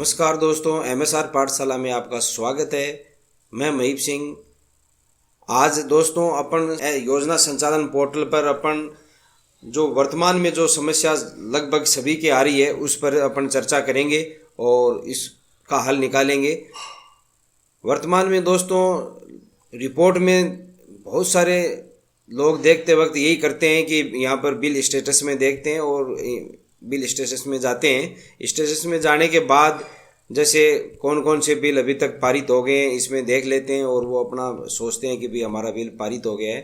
नमस्कार दोस्तों, MSR पाठशाला में आपका स्वागत है। मैं महीप सिंह। आज दोस्तों अपन योजना संचालन पोर्टल पर अपन जो वर्तमान में जो समस्या लगभग सभी की आ रही है उस पर अपन चर्चा करेंगे और इसका हल निकालेंगे। वर्तमान में दोस्तों रिपोर्ट में बहुत सारे लोग देखते वक्त यही करते हैं कि यहाँ पर बिल स्टेटस में देखते हैं और बिल स्टेटस में जाते हैं। स्टेटस में जाने के बाद जैसे कौन कौन से बिल अभी तक पारित हो गए हैं इसमें देख लेते हैं और वो अपना सोचते हैं कि भाई हमारा बिल पारित हो गया है।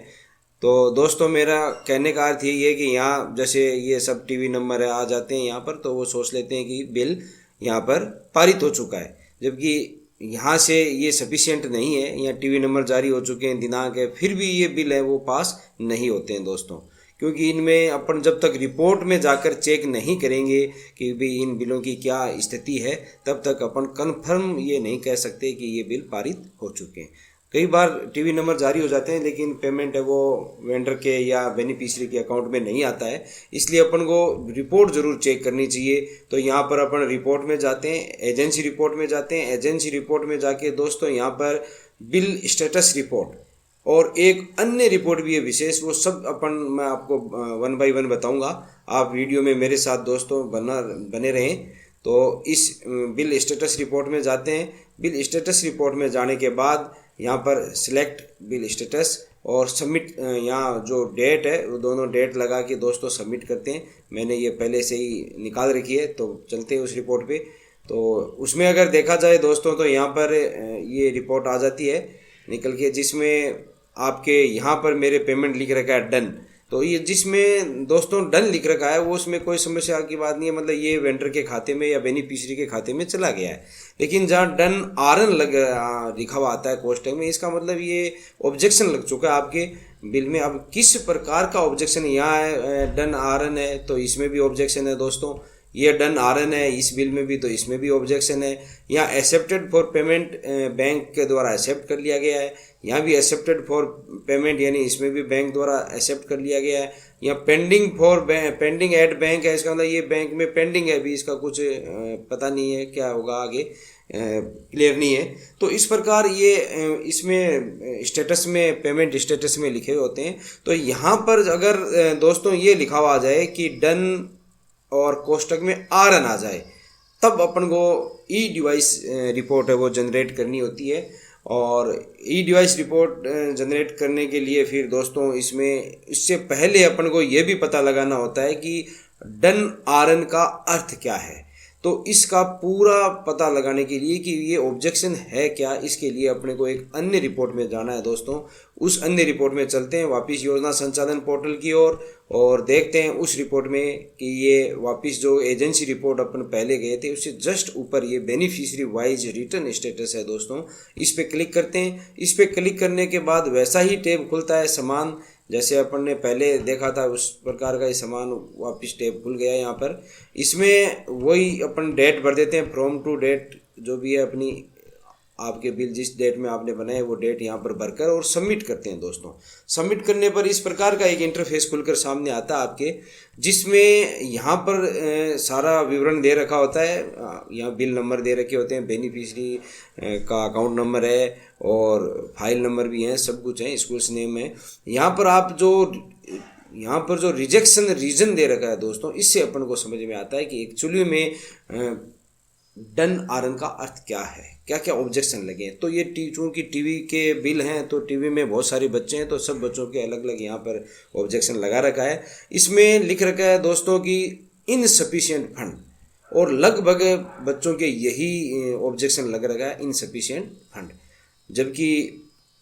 तो दोस्तों मेरा कहने का अर्थ यही है कि यहाँ जैसे ये सब टीवी नंबर आ जाते हैं यहाँ पर, तो वो सोच लेते हैं कि बिल यहाँ पर पारित हो चुका है, जबकि यहाँ से ये सफिशिएंट नहीं है। यहाँ टीवी नंबर जारी हो चुके हैं, दिनांक है, फिर भी ये बिल है वो पास नहीं होते हैं दोस्तों, क्योंकि इनमें अपन जब तक रिपोर्ट में जाकर चेक नहीं करेंगे कि भाई इन बिलों की क्या स्थिति है, तब तक अपन कन्फर्म ये नहीं कह सकते कि ये बिल पारित हो चुके हैं। कई बार टीवी नंबर जारी हो जाते हैं लेकिन पेमेंट है वो वेंडर के या बेनिफिशियरी के अकाउंट में नहीं आता है, इसलिए अपन को रिपोर्ट ज़रूर चेक करनी चाहिए। तो यहाँ पर अपन रिपोर्ट में जाते हैं, एजेंसी रिपोर्ट में जाते हैं। एजेंसी रिपोर्ट में जाके दोस्तों यहाँ पर बिल स्टेटस रिपोर्ट और एक अन्य रिपोर्ट भी है विशेष, वो सब अपन मैं आपको 1 बाय 1 बताऊंगा। आप वीडियो में मेरे साथ दोस्तों बने रहें। तो इस बिल स्टेटस रिपोर्ट में जाते हैं। बिल स्टेटस रिपोर्ट में जाने के बाद यहाँ पर सिलेक्ट बिल स्टेटस और सबमिट, यहाँ जो डेट है वो दोनों डेट लगा के दोस्तों सबमिट करते हैं। मैंने ये पहले से ही निकाल रखी है, तो चलते हैं उस रिपोर्ट पे। तो उसमें अगर देखा जाए दोस्तों तो यहाँ पर ये रिपोर्ट आ जाती है निकल के, जिसमें आपके यहाँ पर मेरे पेमेंट लिख रखा है डन। तो ये जिसमें दोस्तों डन लिख रखा है वो उसमें कोई समस्या की बात नहीं है, मतलब ये वेंडर के खाते में या बेनिफिशियरी के खाते में चला गया है। लेकिन जहाँ डन आरन लिखा हुआ आता है कोष्टक में, इसका मतलब ये ऑब्जेक्शन लग चुका है आपके बिल में। अब किस प्रकार का ऑब्जेक्शन, यहाँ है डन आरन है तो इसमें भी ऑब्जेक्शन है दोस्तों, ये डन आरन है इस बिल में भी तो इसमें भी ऑब्जेक्शन है। यहाँ एक्सेप्टेड फॉर पेमेंट बैंक के द्वारा एक्सेप्ट कर लिया गया है, यहाँ भी एक्सेप्टेड फॉर पेमेंट यानी इसमें भी बैंक द्वारा एक्सेप्ट कर लिया गया है। यहाँ पेंडिंग एट बैंक है, इसका मतलब ये बैंक में पेंडिंग है, अभी इसका कुछ पता नहीं है क्या होगा आगे, क्लियर नहीं है। तो इस प्रकार ये इसमें स्टेटस में पेमेंट स्टेटस में लिखे होते हैं। तो यहाँ पर अगर दोस्तों ये लिखा हुआ आ जाए कि डन और कोष्टक में आरन आ जाए, तब अपन को ई डिवाइस रिपोर्ट है वो जनरेट करनी होती है। और ई डिवाइस रिपोर्ट जनरेट करने के लिए फिर दोस्तों इससे पहले अपन को ये भी पता लगाना होता है कि डन आरन का अर्थ क्या है। तो इसका पूरा पता लगाने के लिए कि ये ऑब्जेक्शन है क्या, इसके लिए अपने को एक अन्य रिपोर्ट में जाना है दोस्तों। उस अन्य रिपोर्ट में चलते हैं वापस योजना संचालन पोर्टल की ओर और देखते हैं उस रिपोर्ट में कि ये वापस जो एजेंसी रिपोर्ट अपन पहले गए थे उससे जस्ट ऊपर ये बेनिफिशियरी वाइज रिटर्न स्टेटस है दोस्तों। इस पे क्लिक करते हैं। इस पे क्लिक करने के बाद वैसा ही टैब खुलता है, समान जैसे अपन ने पहले देखा था उस प्रकार का ही समान वापस टैब खुल गया यहाँ पर। इसमें वही अपन डेट भर देते हैं, फ्रॉम टू डेट जो भी है अपनी, आपके बिल जिस डेट में आपने बनाए वो डेट यहाँ पर भरकर और सबमिट करते हैं दोस्तों। सबमिट करने पर इस प्रकार का एक इंटरफेस खुलकर सामने आता है आपके, जिसमें यहाँ पर सारा विवरण दे रखा होता है। यहाँ बिल नंबर दे रखे होते हैं, बेनिफिशियरी का अकाउंट नंबर है और फाइल नंबर भी है, सब कुछ है, स्कूल्स नेम है। यहाँ पर जो रिजेक्शन रीजन दे रखा है दोस्तों, इससे अपन को समझ में आता है कि एक्चुअली में डन आरन का अर्थ क्या है, क्या क्या ऑब्जेक्शन लगे हैं। तो ये चूँकि टीवी के बिल हैं तो टीवी में बहुत सारे बच्चे हैं, तो सब बच्चों के अलग अलग यहाँ पर ऑब्जेक्शन लगा रखा है। इसमें लिख रखा है दोस्तों कि इनसफिशिएंट फंड, और लगभग बच्चों के यही ऑब्जेक्शन लग रखा है, इनसफिशिएंट फंड। जबकि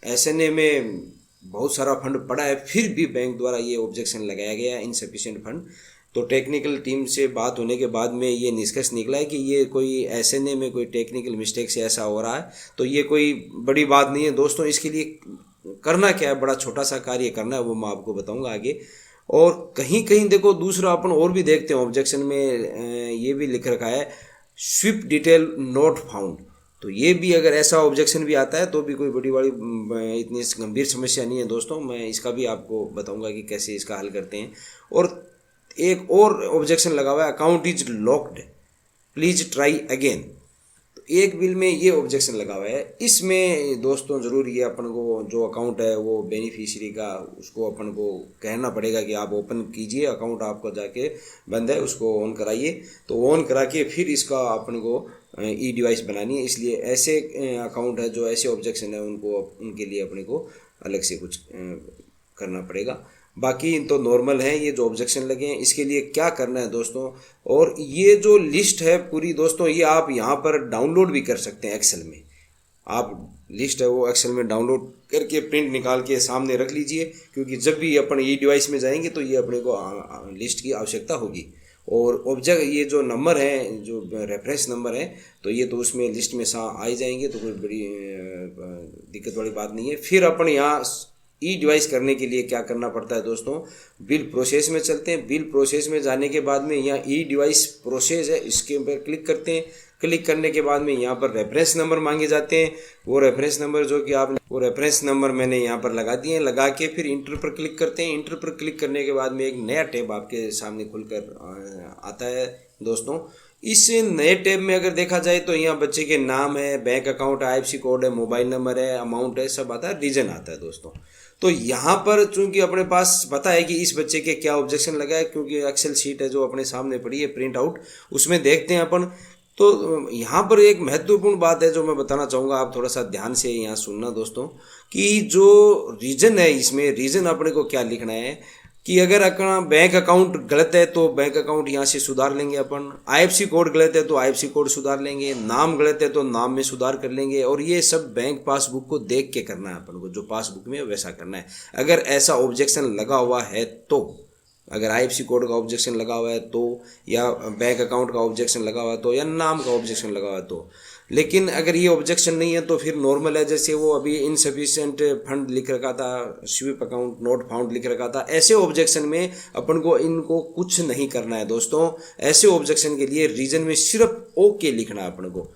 SNA में बहुत सारा फंड पड़ा है, फिर भी बैंक द्वारा ये ऑब्जेक्शन लगाया गया है इनसफिशिएंट फंड। तो टेक्निकल टीम से बात होने के बाद में ये निष्कर्ष निकला है कि ये कोई SNA में कोई टेक्निकल मिस्टेक से ऐसा हो रहा है। तो ये कोई बड़ी बात नहीं है दोस्तों। इसके लिए करना क्या है, बड़ा छोटा सा कार्य करना है, वो मैं आपको बताऊंगा आगे। और कहीं कहीं देखो दूसरा अपन और भी देखते हैं ऑब्जेक्शन में ये भी लिख रखा है स्विफ्ट डिटेल नोट फाउंड। तो ये भी अगर ऐसा ऑब्जेक्शन भी आता है तो भी कोई बड़ी इतनी गंभीर समस्या नहीं है दोस्तों। मैं इसका भी आपको बताऊंगा कि कैसे इसका हल करते हैं। और एक और ऑब्जेक्शन लगा हुआ है, account is locked please try again. एक बिल में ये ऑब्जेक्शन लगा हुआ है। इसमें दोस्तों ज़रूर ये अपन को जो अकाउंट है वो बेनिफिशियरी का उसको अपन को कहना पड़ेगा कि आप ओपन कीजिए अकाउंट, आपका जाके बंद है उसको ऑन कराइए। तो ऑन करा के फिर इसका अपन को ई डिवाइस बनानी है। इसलिए ऐसे अकाउंट है जो ऐसे ऑब्जेक्शन है उनको उनके लिए अपने को अलग से कुछ करना पड़ेगा। बाकी तो नॉर्मल है ये जो ऑब्जेक्शन लगे हैं। इसके लिए क्या करना है दोस्तों, और ये जो लिस्ट है पूरी दोस्तों ये आप यहाँ पर डाउनलोड भी कर सकते हैं एक्सेल में। आप लिस्ट है वो एक्सेल में डाउनलोड करके प्रिंट निकाल के सामने रख लीजिए, क्योंकि जब भी अपन ई डिवाइस में जाएंगे तो ये अपने को लिस्ट की आवश्यकता होगी। और ऑब्जेक्ट ये जो नंबर है जो रेफरेंस नंबर है तो ये तो उसमें लिस्ट में आ ही जाएंगे, तो कोई बड़ी दिक्कत वाली बात नहीं है। फिर अपन यहाँ ई डिवाइस करने के लिए क्या करना पड़ता है दोस्तों, बिल प्रोसेस में चलते हैं। बिल प्रोसेस में जाने के बाद में यहाँ ई डिवाइस प्रोसेस है इसके ऊपर क्लिक करते हैं। क्लिक करने के बाद में यहाँ पर रेफरेंस नंबर मांगे जाते हैं। वो रेफरेंस नंबर जो कि आपने वो रेफरेंस नंबर मैंने यहाँ पर लगा दिए हैं। लगा के फिर इंटर पर क्लिक करते हैं। इंटर पर क्लिक करने के बाद में एक नया टैब आपके सामने खुलकर आता है दोस्तों। इस नए टैब में अगर देखा जाए तो यहाँ बच्चे के नाम है, बैंक अकाउंट, IFSC कोड है, मोबाइल नंबर है, अमाउंट है, सब आता है, रीजन आता है दोस्तों। तो यहाँ पर चूंकि अपने पास पता है कि इस बच्चे के क्या ऑब्जेक्शन लगा है, क्योंकि एक्सेल शीट है जो अपने सामने पड़ी है प्रिंट आउट, उसमें देखते हैं अपन। तो यहाँ पर एक महत्वपूर्ण बात है जो मैं बताना चाहूँगा, आप थोड़ा सा ध्यान से यहाँ सुनना दोस्तों, कि जो रीजन है इसमें रीजन अपने को क्या लिखना है कि अगर अपना बैंक अकाउंट गलत है तो बैंक अकाउंट यहाँ से सुधार लेंगे अपन, IFSC कोड गलत है तो IFSC कोड सुधार लेंगे, नाम गलत है तो नाम में सुधार कर लेंगे। और ये सब बैंक पासबुक को देख के करना है अपन को, जो पासबुक में वैसा करना है। अगर ऐसा ऑब्जेक्शन लगा हुआ है तो, अगर IFSC कोड का ऑब्जेक्शन लगा हुआ है तो, या बैंक अकाउंट का ऑब्जेक्शन लगा हुआ है तो, या नाम का ऑब्जेक्शन लगा हुआ है तो। लेकिन अगर ये ऑब्जेक्शन नहीं है तो फिर नॉर्मल है। जैसे वो अभी इनसफिशिएंट फंड लिख रखा था, स्वीप अकाउंट नॉट फाउंड लिख रखा था, ऐसे ऑब्जेक्शन में अपन को इनको कुछ नहीं करना है दोस्तों। ऐसे ऑब्जेक्शन के लिए रीजन में सिर्फ ओके लिखना है अपन को,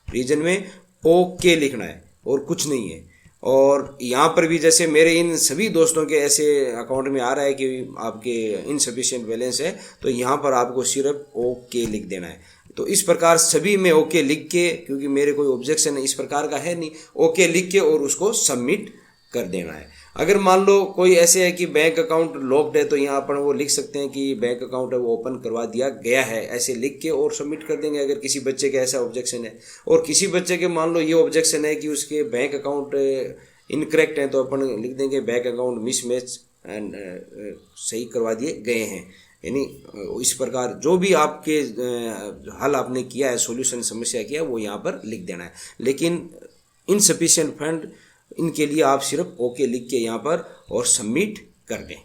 रीजन में ओके लिखना है और कुछ नहीं है। और यहाँ पर भी जैसे मेरे इन सभी दोस्तों के ऐसे अकाउंट में आ रहा है कि आपके इनसफिशिएंट बैलेंस है, तो यहाँ पर आपको सिर्फ ओके लिख देना है। तो इस प्रकार सभी में ओके लिख के, क्योंकि मेरे कोई ऑब्जेक्शन इस प्रकार का है नहीं, ओके लिख के और उसको सबमिट कर देना है। अगर मान लो कोई ऐसे है कि बैंक अकाउंट लॉक्ड है तो यहाँ पर वो लिख सकते हैं कि बैंक अकाउंट है वो ओपन करवा दिया गया है, ऐसे लिख के और सबमिट कर देंगे। अगर किसी बच्चे के ऐसा ऑब्जेक्शन है, और किसी बच्चे के मान लो ये ऑब्जेक्शन है कि उसके बैंक अकाउंट इनकरेक्ट है, तो अपन लिख देंगे बैंक अकाउंट मिसमैच एंड सही करवा दिए गए हैं। यानी इस प्रकार जो भी आपके हल आपने किया है, सॉल्यूशन समस्या किया है, वो यहाँ पर लिख देना है। लेकिन इनसफिशिएंट फंड इनके लिए आप सिर्फ ओके लिख के यहाँ पर और सबमिट कर दें।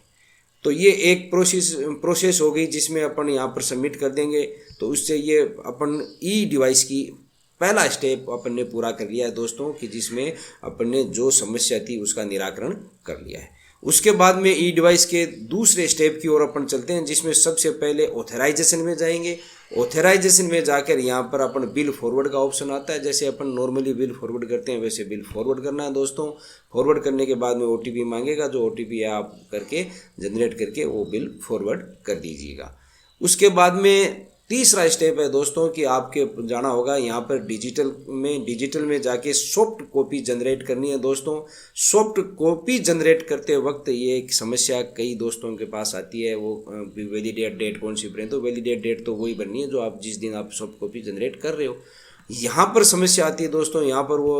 तो ये एक प्रोसेस हो गई जिसमें अपन यहाँ पर सबमिट कर देंगे। तो उससे ये अपन ई डिवाइस की पहला स्टेप अपन ने पूरा कर लिया है दोस्तों, कि जिसमें अपन ने जो समस्या थी उसका निराकरण कर लिया है। उसके बाद में ई डिवाइस के दूसरे स्टेप की ओर अपन चलते हैं, जिसमें सबसे पहले ऑथराइजेशन में जाएंगे। ऑथराइजेशन में जाकर यहाँ पर अपन बिल फॉरवर्ड का ऑप्शन आता है। जैसे अपन नॉर्मली बिल फॉरवर्ड करते हैं वैसे बिल फॉरवर्ड करना है दोस्तों। फॉरवर्ड करने के बाद में OTP मांगेगा, जो OTP है आप करके जनरेट करके वो बिल फॉरवर्ड कर दीजिएगा। उसके बाद में तीसरा स्टेप है दोस्तों कि आपके जाना होगा यहाँ पर डिजिटल में जाके सॉफ्ट कॉपी जनरेट करनी है दोस्तों। सॉफ्ट कॉपी जनरेट करते वक्त ये एक समस्या कई दोस्तों के पास आती है, वो वैलिडेट डेट कौन सी भरें। तो वैलिडेट डेट तो वही बननी है जो आप जिस दिन आप सॉफ्ट कॉपी जनरेट कर रहे हो। यहाँ पर समस्या आती है दोस्तों, यहाँ पर वो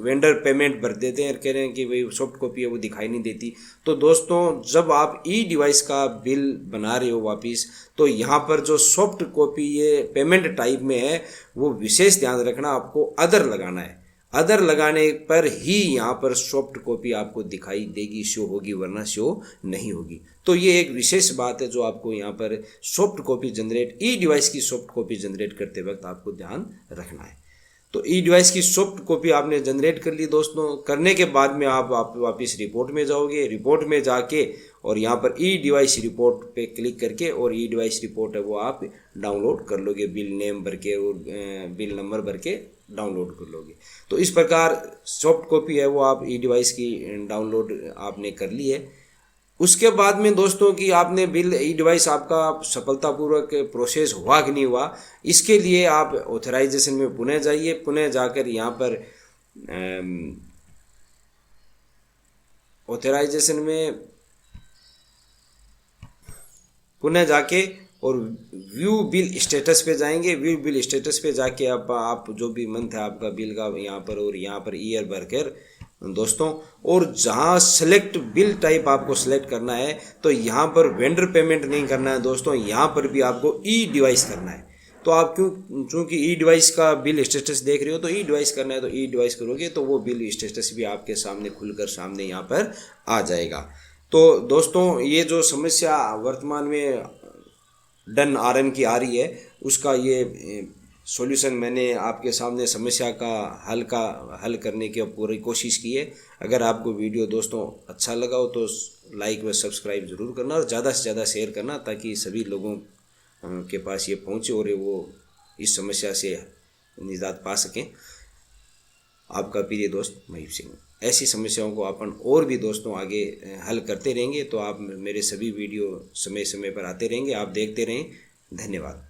वेंडर पेमेंट भर देते हैं, कह रहे हैं कि भाई सॉफ्ट कॉपी है वो दिखाई नहीं देती। तो दोस्तों जब आप ई डिवाइस का बिल बना रहे हो वापिस, तो यहाँ पर जो सॉफ्ट कॉपी ये पेमेंट टाइप में है वो विशेष ध्यान रखना, आपको अदर लगाना है। अदर लगाने पर ही यहाँ पर सॉफ्ट कॉपी आपको दिखाई देगी, शो होगी, वरना शो नहीं होगी। तो ये एक विशेष बात है जो आपको यहाँ पर सॉफ्ट कॉपी जनरेट ई डिवाइस की सॉफ्ट कॉपी जनरेट करते वक्त आपको ध्यान रखना है। तो ई डिवाइस की सॉफ्ट कॉपी आपने जनरेट कर ली दोस्तों। करने के बाद में आप वापस रिपोर्ट में जाओगे। रिपोर्ट में जाके और यहाँ पर ई डिवाइस रिपोर्ट पे क्लिक करके और ई डिवाइस रिपोर्ट है वो आप डाउनलोड कर लोगे, बिल नेम भर के और बिल नंबर भर के डाउनलोड कर लोगे। तो इस प्रकार सॉफ्ट कॉपी है वो आप ई डिवाइस की डाउनलोड आपने कर ली है। उसके बाद में दोस्तों कि आपने बिल ई डिवाइस आपका सफलतापूर्वक प्रोसेस हुआ कि नहीं हुआ, इसके लिए आप ऑथराइजेशन में पुनः जाइए। पुनः जाकर यहाँ पर ऑथराइजेशन में पुनः जाके और व्यू बिल स्टेटस पे जाएंगे। व्यू बिल स्टेटस पे जाके आप जो भी मंथ है आपका बिल का यहाँ पर और यहाँ पर ईयर भर कर दोस्तों, और जहाँ सेलेक्ट बिल टाइप आपको सेलेक्ट करना है तो यहाँ पर वेंडर पेमेंट नहीं करना है दोस्तों, यहाँ पर भी आपको ई डिवाइस करना है। तो आप चूँकि ई डिवाइस का बिल स्टेटस देख रहे हो तो ई डिवाइस करना है, तो ई डिवाइस करोगे तो वो बिल स्टेटस भी आपके सामने खुलकर सामने यहाँ पर आ जाएगा। तो दोस्तों ये जो समस्या वर्तमान में डन आरएन की आ रही है, उसका ये सॉल्यूशन मैंने आपके सामने समस्या का हल करने की पूरी कोशिश की है। अगर आपको वीडियो दोस्तों अच्छा लगा हो तो लाइक व सब्सक्राइब ज़रूर करना और ज़्यादा से ज़्यादा शेयर करना, ताकि सभी लोगों के पास ये पहुँचे और वो इस समस्या से निजात पा सकें। आपका प्रिय दोस्त महीप सिंह। ऐसी समस्याओं को अपन और भी दोस्तों आगे हल करते रहेंगे, तो आप मेरे सभी वीडियो समय समय पर आते रहेंगे, आप देखते रहें। धन्यवाद।